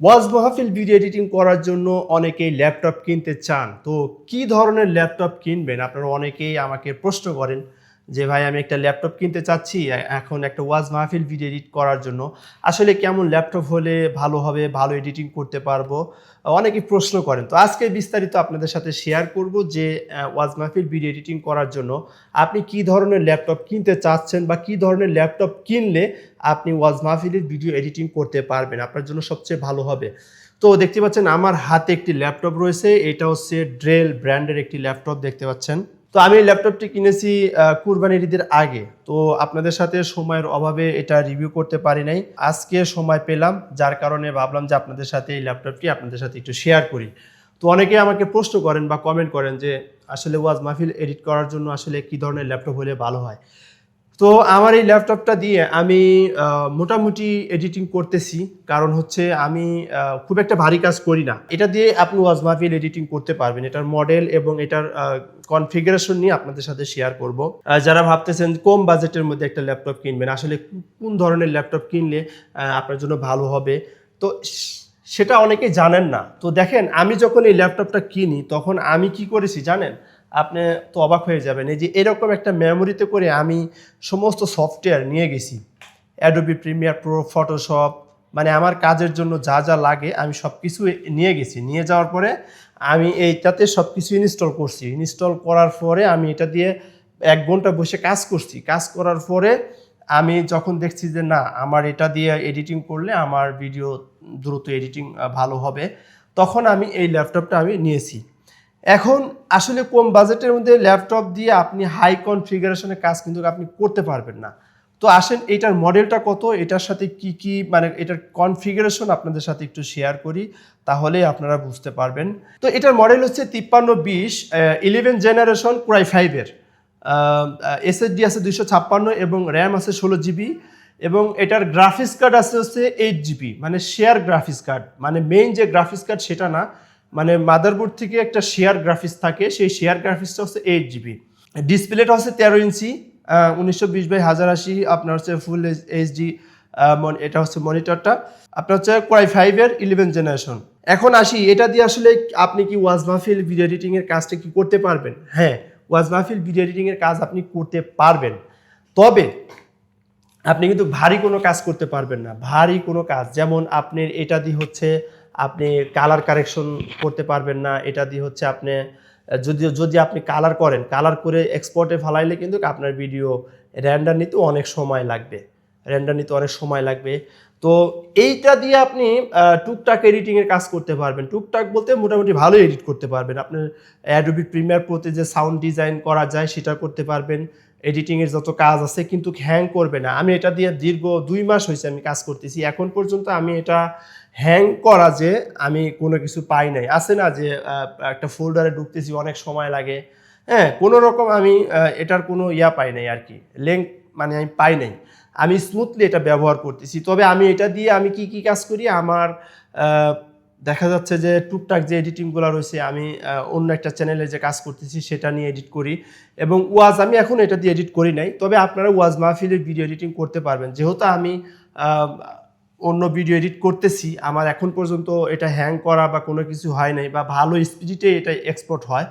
ওয়াজ মাহফিল video editing করার জন্য অনেকেই ল্যাপটপ কিনতে চান। তো কি ধরনের ল্যাপটপ কিনবেন? আপনারা অনেকেই আমাকে প্রশ্ন করেন যে, "ভাই আমি একটা ল্যাপটপ কিনতে চাচ্ছি এখন একটা ওয়াজ মাহফিল ভিডিও এডিট করার জন্য। আসলে কেমন ল্যাপটপ হলে ভালো হবে, ভালো এডিটিং করতে পারবো?" অনেকেই প্রশ্ন করেন। তো আজকে বিস্তারিত আপনাদের সাথে শেয়ার করব যে ওয়াজ মাহফিল ভিডিও এডিটিং করার জন্য আপনি কি ধরনের ল্যাপটপ কিনতে চাচ্ছেন বা কি ধরনের ল্যাপটপ কিনলে আপনি ওয়াজ মাহফিলের ভিডিও এডিটিং করতে পারবেন, আপনার জন্য সবচেয়ে ভালো হবে। তো দেখতে পাচ্ছেন আমার হাতে একটি ল্যাপটপ রয়েছে। এটা হচ্ছে ডেল ব্র্যান্ডের একটি ল্যাপটপ দেখতে পাচ্ছেন। তো আমি এই ল্যাপটপটি কিনেছি কুরবানির ঈদের আগে। তো আপনাদের সাথে সময়ের অভাবে এটা রিভিউ করতে পারি নাই। আজকে সময় পেলাম, যার কারণে ভাবলাম যে আপনাদের সাথে এই ল্যাপটপটি আপনাদের সাথে একটু শেয়ার করি। তো অনেকেই আমাকে প্রশ্ন করেন বা কমেন্ট করেন যে আসলে ওয়াজ মাহফিল এডিট করার জন্য আসলে কি ধরনের ল্যাপটপ হলে ভালো হয়। তো আমার এই ল্যাপটপটা দিয়ে আমি মোটামুটি এডিটিং করতেছি। কারণ হচ্ছে আমি খুব একটা ভারী কাজ করি না। এটা দিয়ে আপনি ওয়াজ মাহফিল এডিটিং করতে পারবেন। এটার মডেল এবং এটার কনফিগারেশন নিয়ে আপনাদের সাথে শেয়ার করব। যারা ভাবতেছেন কম বাজেটের মধ্যে একটা ল্যাপটপ কিনবেন, আসলে কোন ধরনের ল্যাপটপ কিনলে আপনার জন্য ভালো হবে। তো সেটা অনেকেই জানেন না। তো দেখেন, আমি যখন এই ল্যাপটপটা কিনি তখন আমি কি করেছি জানেন? আপনি তো অবাক হয়ে যাবেন। এই যে এরকম একটা মেমোরিতে করে আমি সমস্ত সফটওয়্যার নিয়ে গেছি। অ্যাডোবি প্রিমিয়ার প্রো, ফটোশপ, মানে আমার কাজের জন্য যা যা লাগে আমি সব কিছু নিয়ে গেছি। নিয়ে যাওয়ার পরে আমি এইটাতে সব কিছু ইনস্টল করছি। ইনস্টল করার পরে আমি এটা দিয়ে ১ ঘন্টা বসে কাজ করছি। কাজ করার পরে আমি যখন দেখছি যে না, আমার এটা দিয়ে এডিটিং করলে আমার ভিডিও দ্রুত এডিটিং ভালো হবে, তখন আমি এই ল্যাপটপটা আমি নিয়েছি। এখন আসলে কম বাজেটের মধ্যে ল্যাপটপ দিয়ে আপনি হাই কনফিগারেশনের কাজ কিন্তু আপনি করতে পারবেন না। তো আসেন এটার মডেলটা কত, এটার সাথে কি কি মানে এটার কনফিগারেশন আপনাদের সাথে একটু শেয়ার করি, তাহলে আপনারা বুঝতে পারবেন। তো এটার মডেল হচ্ছে 5320 11 জেনারেশন কোরাই 5 এর। এসএসডি আছে 256 এবং র্যাম আছে 16 জিবি এবং এটার গ্রাফিক্স কার্ড আছে হচ্ছে 8 জিবি, মানে শেয়ার গ্রাফিক্স কার্ড, মানে মেইন যে গ্রাফিক্স কার্ড সেটা না, মানে মাদারবোর্ড থেকে একটা শেয়ার গ্রাফিক্স থাকে, সেই শেয়ার গ্রাফিক্সটা হচ্ছে 8 জিবি। ডিসপ্লেটা হচ্ছে 13 ইঞ্চি, 1920x1080, আপনার হচ্ছে ফুল এইচডি। এটা হচ্ছে মনিটরটা, আপনার হচ্ছে কোরাই 5 এর 11 জেনারেশন। এখন আসি, এটা দিয়ে আসলে আপনি কি ওয়াজ মাহফিল ভিডিও এডিটিং এর কাজটা কি করতে পারবেন? হ্যাঁ, ওয়াজ মাহফিল ভিডিও এডিটিং এর কাজ আপনি করতে পারবেন। তবে আপনি কিন্তু ভারী কোনো কাজ করতে পারবেন না। ভারী কোনো কাজ, যেমন আপনার এটা দিয়ে হচ্ছে আপনি কালার কারেকশন করতে পারবেন না। এটা দিয়ে হচ্ছে আপনি যদি আপনি কালার করেন, কালার করে এক্সপোর্টে ফালাইলে কিন্তু আপনার ভিডিও রেন্ডার নিতে অনেক সময় লাগবে। তো এইটা দিয়ে আপনি টুকটাক এডিটিংয়ের কাজ করতে পারবেন। টুকটাক বলতে মোটামুটি ভালো এডিট করতে পারবেন। আপনার অ্যাডোবি প্রিমিয়ার প্রোতে যে সাউন্ড ডিজাইন করা যায় সেটা করতে পারবেন। এডিটিংয়ের যত কাজ আছে, কিন্তু হ্যাং করবে না। আমি এটা দিয়ে দীর্ঘ ২ মাস হয়েছে আমি কাজ করতেছি। এখন পর্যন্ত আমি এটা হ্যাং করা যে আমি কোনো কিছু পাই নাই। আছে না যে একটা ফোল্ডারে ঢুকতেছি অনেক সময় লাগে, হ্যাঁ, কোনো রকম আমি এটার কোনো পাই নাই আর কি, লিঙ্ক মানে আমি পাই নাই। আমি স্মুথলি এটা ব্যবহার করতেছি। তবে আমি এটা দিয়ে আমি কি কি কাজ করি, আমার দেখা যাচ্ছে যে টুকটাক যে এডিটিংগুলো রয়েছে, আমি অন্য একটা চ্যানেলে যে কাজ করতেছি সেটা নিয়ে এডিট করি। এবং ওয়াজ আমি এখন এটা দিয়ে এডিট করি নাই। তবে আপনারা ওয়াজ মাহফিলের ভিডিও এডিটিং করতে পারবেন। যেহেতু আমি অন্য ভিডিও এডিট করতেছি, আমার এখন পর্যন্ত এটা হ্যাং করা বা কোনো কিছু হয় নাই, বা ভালো স্পিডে এটা এক্সপোর্ট হয়।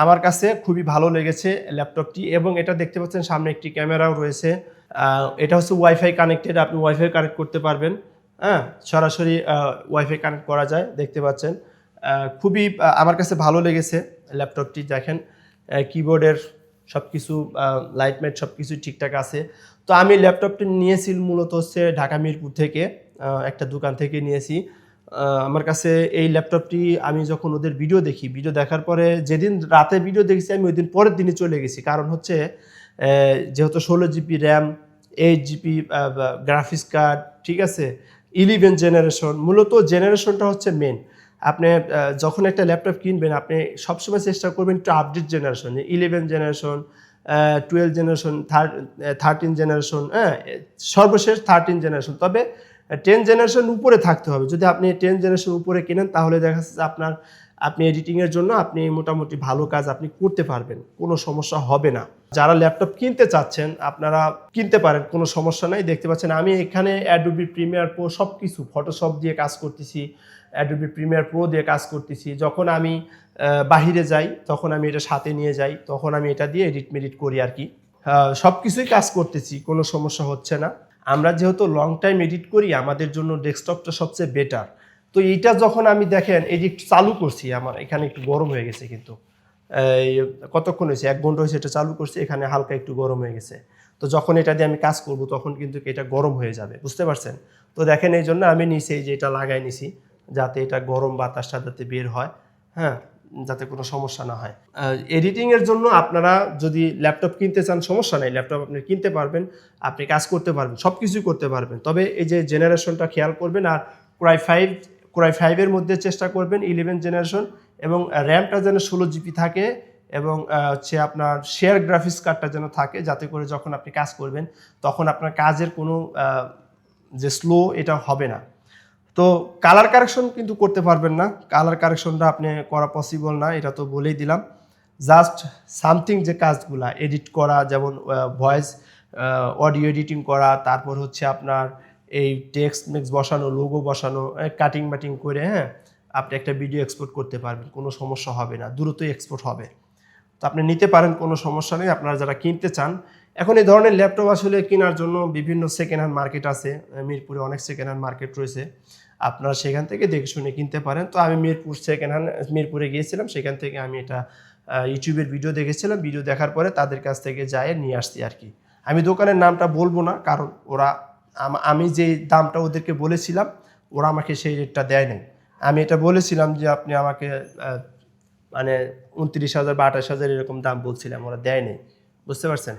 আমার কাছে খুবই ভালো লেগেছে ল্যাপটপটি। এবং এটা দেখতে পাচ্ছেন সামনে একটি ক্যামেরাও রয়েছে। এটা হচ্ছে ওয়াইফাই কানেক্টেড, আপনি ওয়াইফাই কানেক্ট করতে পারবেন। হ্যাঁ, সরাসরি ওয়াইফাই কানেক্ট করা যায়, দেখতে পাচ্ছেন। খুবই আমার কাছে ভালো লেগেছে ল্যাপটপটি। দেখেন কিবোর্ডের সব কিছু, লাইট মাইট সব কিছুই ঠিকঠাক আছে। তো আমি ল্যাপটপটি নিয়েছি মূলত হচ্ছে ঢাকা মিরপুর থেকে, একটা দোকান থেকে নিয়েছি। আমার কাছে এই ল্যাপটপটি আমি যখন ওদের ভিডিও দেখি, ভিডিও দেখার পরে যেদিন রাতে ভিডিও দেখেছি আমি ওই দিন পরের দিনই চলে গেছি। কারণ হচ্ছে যেহেতু 16 GB RAM, 8 GB graphics card, ঠিক আছে, 11 জেনারেশন, মূলত জেনারেশনটা হচ্ছে মেন। আপনি যখন একটা ল্যাপটপ কিনবেন আপনি সবসময় চেষ্টা করবেন একটু update generation, 11 generation, 12 generation, 13 generation, হ্যাঁ, সর্বশেষ 13 জেনারেশন। তবে 10 জেনারেশন উপরে থাকতে হবে। যদি আপনি 10 জেনারেশন উপরে কেনেন তাহলে দেখা যাচ্ছে আপনি এডিটিংয়ের জন্য আপনি মোটামুটি ভালো কাজ আপনি করতে পারবেন, কোনো সমস্যা হবে না। যারা ল্যাপটপ কিনতে চাচ্ছেন আপনারা কিনতে পারেন, কোনো সমস্যা নাই। দেখতে পাচ্ছেন আমি এখানে অ্যাডোবি প্রিমিয়ার প্রো সব কিছু ফটোশপ দিয়ে কাজ করতেছি, অ্যাডোবি প্রিমিয়ার প্রো দিয়ে কাজ করতেছি। যখন আমি বাহিরে যাই তখন আমি এটা সাথে নিয়ে যাই, তখন আমি এটা দিয়ে এডিট করি আর কি। সব কিছুই কাজ করতেছি, কোনো সমস্যা হচ্ছে না। আমরা যেহেতু লং টাইম এডিট করি আমাদের জন্য ডেস্কটপটা সবচেয়ে বেটার। তো এইটা যখন আমি দেখেন এডিট চালু করছি, আমার এখানে একটু গরম হয়ে গেছে, কিন্তু এই কতক্ষণ হয়েছে, 1 ঘন্টা হয়েছে এটা চালু করছি, এখানে হালকা একটু গরম হয়ে গেছে। তো যখন এটা দিয়ে আমি কাজ করব তখন কিন্তু এটা গরম হয়ে যাবে, বুঝতে পারছেন? তো দেখেন এই জন্য আমি নিচে এই যে এটা লাগাই নিছি, যাতে এটা গরম বাতাসটা যাতে বের হয়, হ্যাঁ, যাতে কোনো সমস্যা না হয়। এডিটিংয়ের জন্য আপনারা যদি ল্যাপটপ কিনতে চান সমস্যা নেই, ল্যাপটপ আপনি কিনতে পারবেন, আপনি কাজ করতে পারবেন, সব কিছুই করতে পারবেন। তবে এই যে জেনারেশনটা খেয়াল করবেন, আর কোরাই 5 মধ্যে চেষ্টা করবেন 11 জেনারেশন, এবং র্যামটা যেন 16 জিবি থাকে, এবং হচ্ছে আপনার শেয়ার গ্রাফিক্স কার্ডটা যেন থাকে, যাতে করে যখন আপনি কাজ করবেন তখন আপনার কাজের কোনো যে স্লো এটা হবে না। তো কালার কারেকশন কিন্তু করতে পারবেন না, কালার কারেকশনটা আপনি করা পসিবল না, এটা তো বলেই দিলাম। জাস্ট সামথিং যে কাজগুলা এডিট করা, যেমন ভয়েস অডিও এডিটিং করা, তারপর হচ্ছে আপনার এই টেক্সট মেক্স বসানো, লোগো বসানো, কাটিং বাটিং করে, হ্যাঁ, আপনি একটা ভিডিও এক্সপোর্ট করতে পারবেন, কোনো সমস্যা হবে না, দ্রুতই এক্সপোর্ট হবে। তো আপনি নিতে পারেন, কোনো সমস্যা নেই। আপনারা যারা কিনতে চান, এখন এই ধরনের ল্যাপটপ আসলে কেনার জন্য বিভিন্ন সেকেন্ড হ্যান্ড মার্কেট আছে, মিরপুরে অনেক সেকেন্ড হ্যান্ড মার্কেট রয়েছে, আপনারা সেখান থেকে দেখে শুনে কিনতে পারেন। তো আমি মিরপুরে গিয়েছিলাম, সেখান থেকে আমি এটা ইউটিউবের ভিডিও দেখেছিলাম, ভিডিও দেখার পরে তাদের কাছ থেকে যাই নিয়ে আসছি আর কি। আমি দোকানের নামটা বলবো না, কারণ আমি যে দামটা ওদেরকে বলেছিলাম ওরা আমাকে সেই রেটটা দেয় নাই। আমি এটা বলেছিলাম যে আপনি আমাকে মানে 29,000 বা 28,000 এরকম দাম বলছিলাম, ওরা দেয় নেই, বুঝতে পারছেন?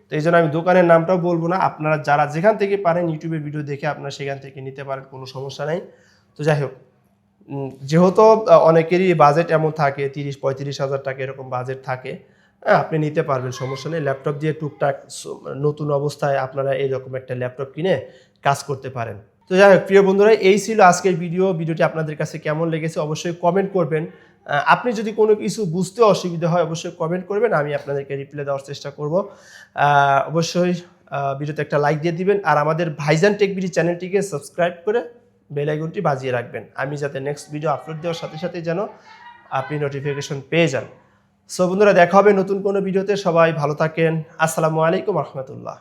তো এই জন্য আমি দোকানের নামটাও বলবো না। আপনারা যারা যেখান থেকে পারেন ইউটিউবের ভিডিও দেখে আপনারা সেখান থেকে নিতে পারেন, কোনো সমস্যা নেই। তো যাই হোক, যেহেতু অনেকেরই বাজেট এমন থাকে 30-35,000 টাকা এরকম বাজেট থাকে, হ্যাঁ, আপনি নিতে পারবেন, সমস্যা নেই। ল্যাপটপ দিয়ে টুকটাক নতুন অবস্থায় আপনারা এরকম একটা ল্যাপটপ কিনে কাজ করতে পারেন। তো যাই হোক প্রিয় বন্ধুরা, এই ছিল আজকের ভিডিওটি আপনাদের কাছে কেমন লেগেছে অবশ্যই কমেন্ট করবেন। আপনি যদি কোনো কিছু বুঝতে অসুবিধা হয় অবশ্যই কমেন্ট করবেন, আমি আপনাদেরকে রিপ্লাই দেওয়ার চেষ্টা করব। অবশ্যই ভিডিওতে একটা লাইক দিয়ে দিবেন, আর আমাদের ভাইজান টেক বিডি চ্যানেলটিকে সাবস্ক্রাইব করে বেল আইকনটি বাজিয়ে রাখবেন, আমি যাতে নেক্সট ভিডিও আপলোড দেওয়ার সাথে সাথে যেন আপনি নোটিফিকেশন পেয়ে যান। সো বন্ধুরা, দেখা হবে নতুন কোনো ভিডিওতে। সবাই ভালো থাকেন। আসসালামু আলাইকুম রহমতুল্লাহ।